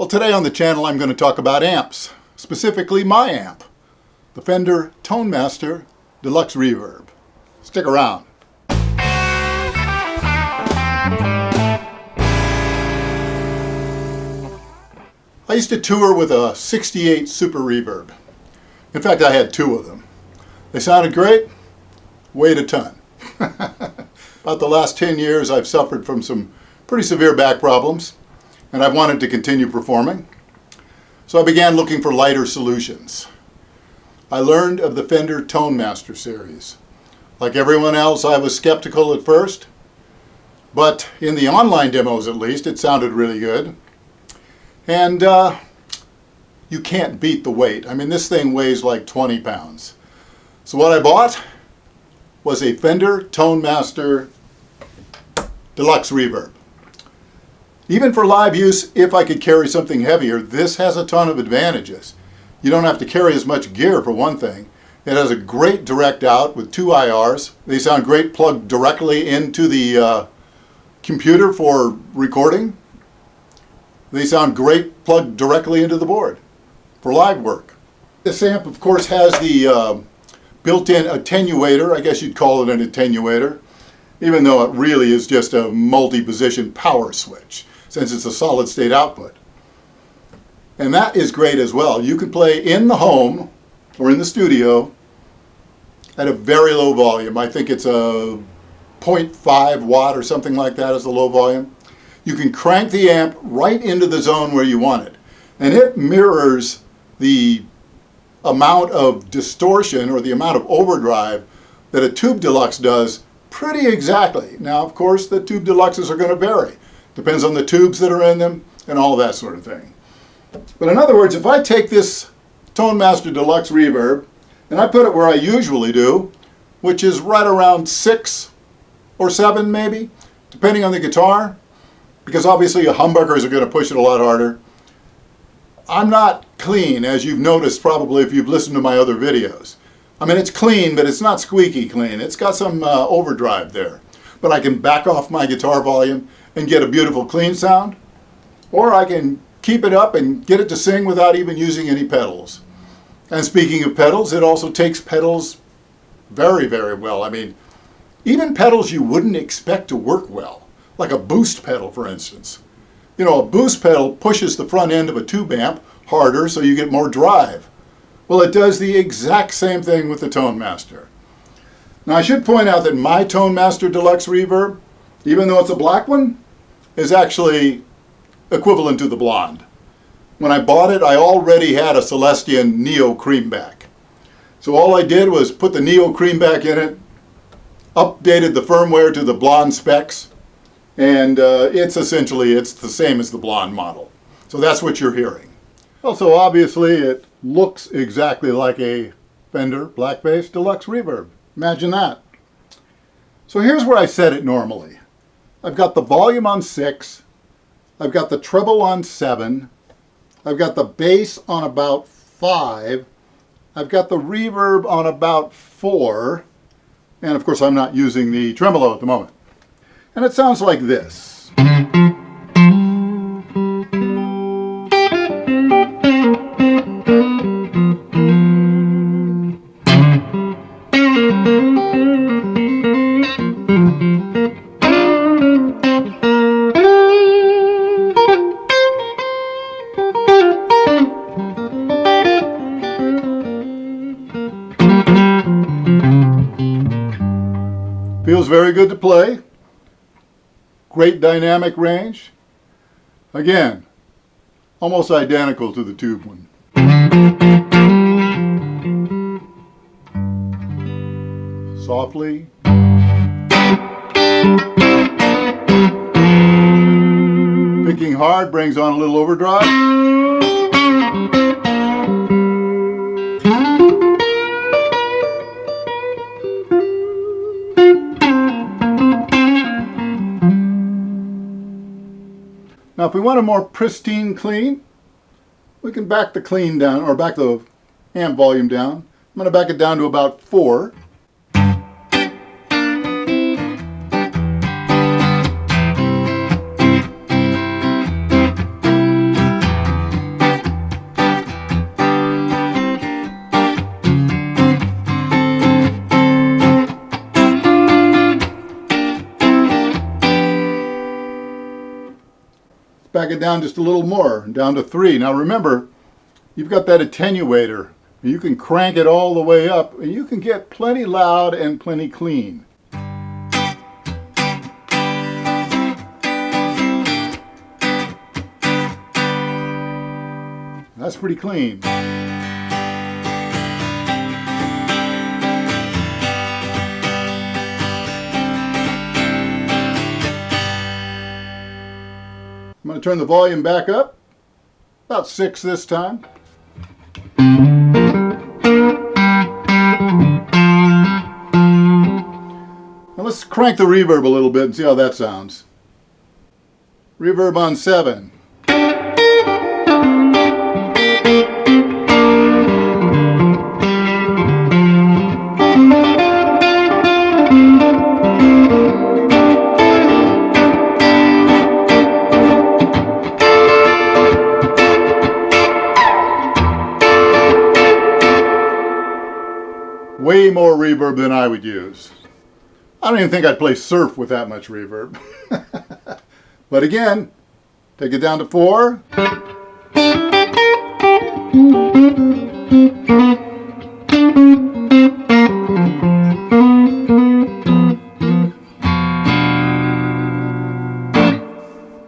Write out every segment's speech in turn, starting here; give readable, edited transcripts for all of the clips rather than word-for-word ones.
today on the channel I'm going to talk about amps, specifically my amp, the Fender Tone Master Deluxe Reverb. Stick around. I used to tour with a 68 Super Reverb. In fact, I had two of them. They sounded great, weighed a ton. About the last 10 years I've suffered from some pretty severe back problems, and I've wanted to continue performing. So I began looking for lighter solutions. I learned of the Fender Tone Master series. Like everyone else, I was skeptical at first, but in the online demos at least, it sounded really good. And you can't beat the weight. I mean, this thing weighs like 20 pounds. So what I bought was a Fender Tone Master Deluxe Reverb. Even for live use, if I could carry something heavier, this has a ton of advantages. You don't have to carry as much gear, for one thing. It has a great direct out with two IRs. They sound great plugged directly into the computer for recording. They sound great plugged directly into the board for live work. This amp, of course, has the built-in attenuator. I guess you'd call it an attenuator, even though it really is just a multi-position power switch, since it's a solid-state output. And that is great as well. You can play in the home or in the studio at a very low volume. I think it's a 0.5 watt or something like that is the low volume. You can crank the amp right into the zone where you want it. And it mirrors the amount of distortion or the amount of overdrive that a Tube Deluxe does pretty exactly. Now, of course, the Tube Deluxes are going to vary. Depends on the tubes that are in them and all that sort of thing. But in other words, if I take this Tone Master Deluxe Reverb and I put it where I usually do, which is right around 6 or 7 maybe, depending on the guitar, because obviously humbuckers are going to push it a lot harder. I'm not clean, as you've noticed probably if you've listened to my other videos. I mean, it's clean, but it's not squeaky clean. It's got some overdrive there. But I can back off my guitar volume and get a beautiful clean sound, or I can keep it up and get it to sing without even using any pedals. And speaking of pedals, it also takes pedals very, very well. I mean, even pedals you wouldn't expect to work well, like a boost pedal, for instance. You know, a boost pedal pushes the front end of a tube amp harder so you get more drive. Well, it does the exact same thing with the Tone Master. Now, I should point out that my Tone Master Deluxe Reverb, even though it's a black one, is actually equivalent to the blonde. When I bought it, I already had a Celestion Neo Creamback. So all I did was put the Neo Creamback in it, updated the firmware to the blonde specs, and it's the same as the blonde model. So that's what you're hearing. Also, obviously, it looks exactly like a Fender Black Bass Deluxe Reverb. Imagine that. So here's where I set it normally. I've got the volume on 6, I've got the treble on 7, I've got the bass on about 5, I've got the reverb on about 4, and of course I'm not using the tremolo at the moment. And it sounds like this. Feels very good to play. Great dynamic range. Again, almost identical to the tube one. Softly. Picking hard brings on a little overdrive. Now, if we want a more pristine clean, we can back the clean down, or back the amp volume down. I'm going to back it down to about 4. back it down just a little more, down to 3. Now remember, you've got that attenuator. You can crank it all the way up, and you can get plenty loud and plenty clean. That's pretty clean. I'm going to turn the volume back up, about 6 this time. Now let's crank the reverb a little bit and see how that sounds. Reverb on 7. Way more reverb than I would use. I don't even think I'd play surf with that much reverb. But again, take it down to 4.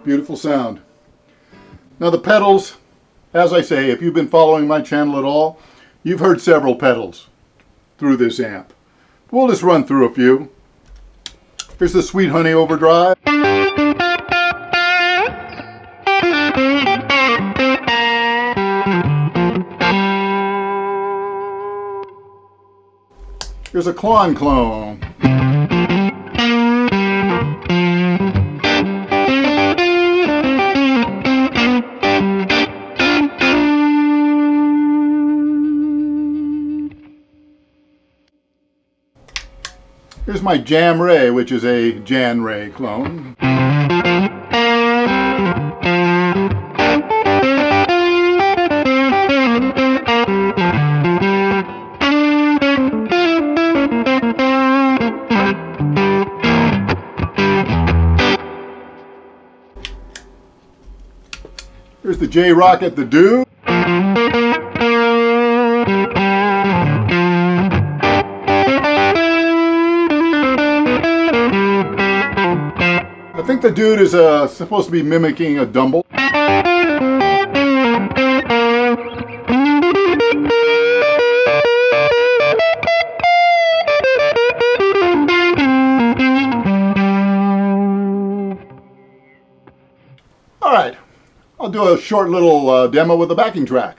Beautiful sound. Now the pedals, as I say, if you've been following my channel at all, you've heard several pedals through this amp. We'll just run through a few. Here's the Sweet Honey Overdrive. Here's a Klon clone. Here's my Jam Ray, which is a Jan Ray clone. Here's the J Rocket the Dude. I think the Dude is supposed to be mimicking a Dumble. All right, I'll do a short little demo with a backing track.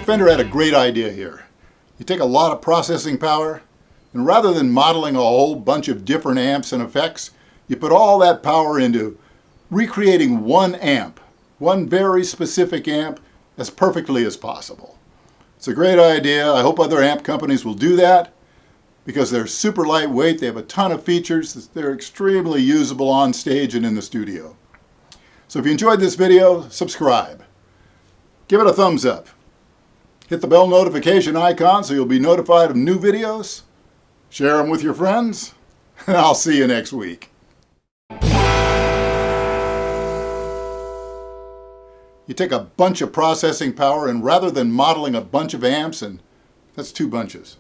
think Fender had a great idea here. You take a lot of processing power, and rather than modeling a whole bunch of different amps and effects, you put all that power into recreating one amp, one very specific amp, as perfectly as possible. It's a great idea. I hope other amp companies will do that because they're super lightweight. They have a ton of features. They're extremely usable on stage and in the studio. So if you enjoyed this video, subscribe. Give it a thumbs up. Hit the bell notification icon so you'll be notified of new videos. Share them with your friends, and I'll see you next week. You take a bunch of processing power, and rather than modeling a bunch of amps, and that's 2 bunches.